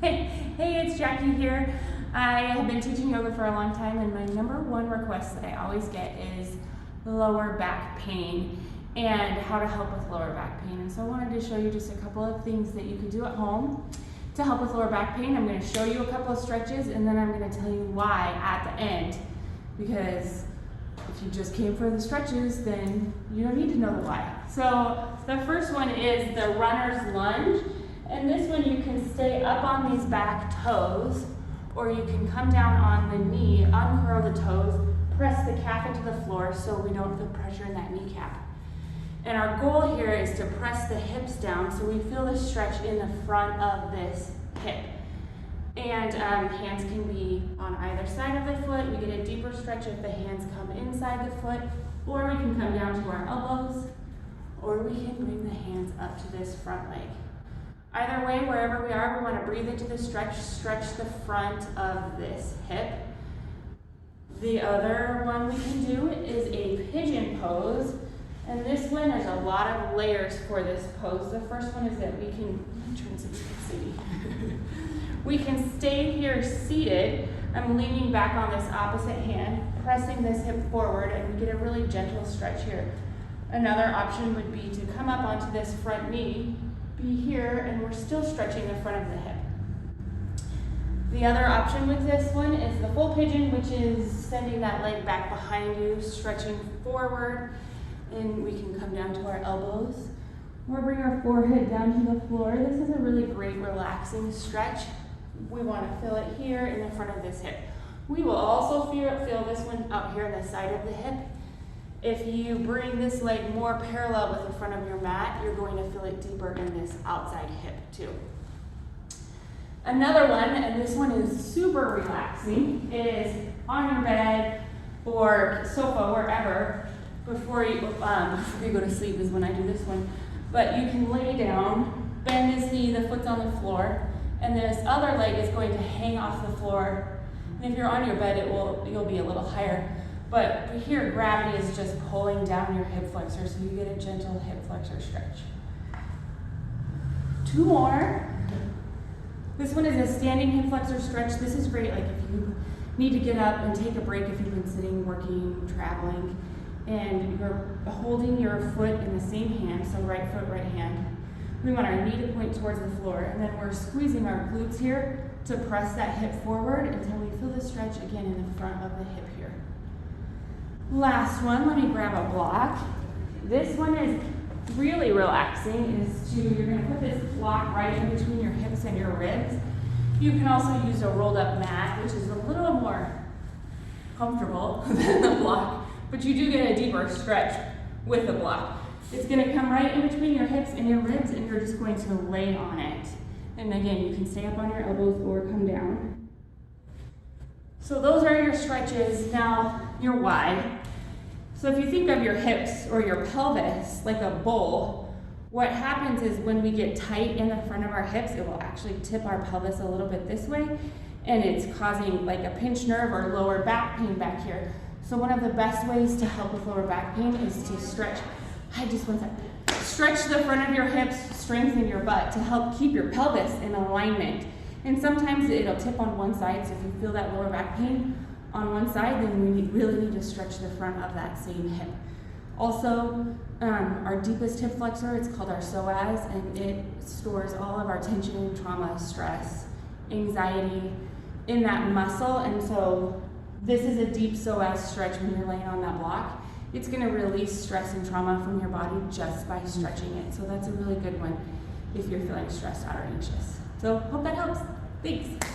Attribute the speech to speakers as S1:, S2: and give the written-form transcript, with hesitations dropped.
S1: Hey, it's Jackie here. I have been teaching yoga for a long time, and my number one request that I always get is lower back pain and how to help with lower back pain. And so I wanted to show you just a couple of things that you can do at home to help with lower back pain. I'm going to show you a couple of stretches, and then I'm going to tell you why at the end, because if you just came for the stretches, then you don't need to know the why. So the first one is the runner's lunge. And this one you can stay up on these back toes, or you can come down on the knee, uncurl the toes, press the calf into the floor so we don't feel pressure in that kneecap. And our goal here is to press the hips down so we feel the stretch in the front of this hip. And hands can be on either side of the foot. We get a deeper stretch if the hands come inside the foot, or we can come down to our elbows, or we can bring the hands up to this front leg. Either way, wherever we are, we want to breathe into the stretch the front of this hip. The other one we can do is a pigeon pose. And this one, there's a lot of layers for this pose. The first one is that we can, turn so you can see. We can stay here seated. I'm leaning back on this opposite hand, pressing this hip forward, and we get a really gentle stretch here. Another option would be to come up onto this front knee, be here, and we're still stretching the front of the hip. The other option with this one is the full pigeon, which is sending that leg back behind you, stretching forward, and we can come down to our elbows or bring our forehead down to the floor. This is a really great relaxing stretch. We want to feel it here in the front of this hip. We will also feel this one out here on the side of the hip. If you bring this leg more parallel with the front of your mat, you're going to feel it deeper in this outside hip too. Another one, and this one is super relaxing, is on your bed or sofa, wherever, before you go to sleep is when I do this one. But you can lay down, bend this knee, the foot's on the floor, and this other leg is going to hang off the floor. And if you're on your bed, you'll be a little higher. But here, gravity is just pulling down your hip flexor, so you get a gentle hip flexor stretch. Two more. This one is a standing hip flexor stretch. This is great, like if you need to get up and take a break if you've been sitting, working, traveling, and you're holding your foot in the same hand, so right foot, right hand. We want our knee to point towards the floor, and then we're squeezing our glutes here to press that hip forward until we feel the stretch again in the front of the hip here. Last one, let me grab a block. This one is really relaxing. You're going to put this block right in between your hips and your ribs. You can also use a rolled up mat, which is a little more comfortable than the block, but you do get a deeper stretch with the block. It's going to come right in between your hips and your ribs, and you're just going to lay on it. And again, you can stay up on your elbows or come down. So those are your stretches. Now, your why. So if you think of your hips or your pelvis like a bowl, what happens is when we get tight in the front of our hips, it will actually tip our pelvis a little bit this way, and it's causing like a pinched nerve or lower back pain back here. So one of the best ways to help with lower back pain is to stretch. Stretch the front of your hips, strengthen your butt to help keep your pelvis in alignment. And sometimes it'll tip on one side, so if you feel that lower back pain on one side, then we really need to stretch the front of that same hip. Also, our deepest hip flexor, it's called our psoas, and it stores all of our tension, trauma, stress, anxiety in that muscle. And so this is a deep psoas stretch when you're laying on that block. It's going to release stress and trauma from your body just by stretching it. So that's a really good one if you're feeling stressed out or anxious. So hope that helps. Thanks.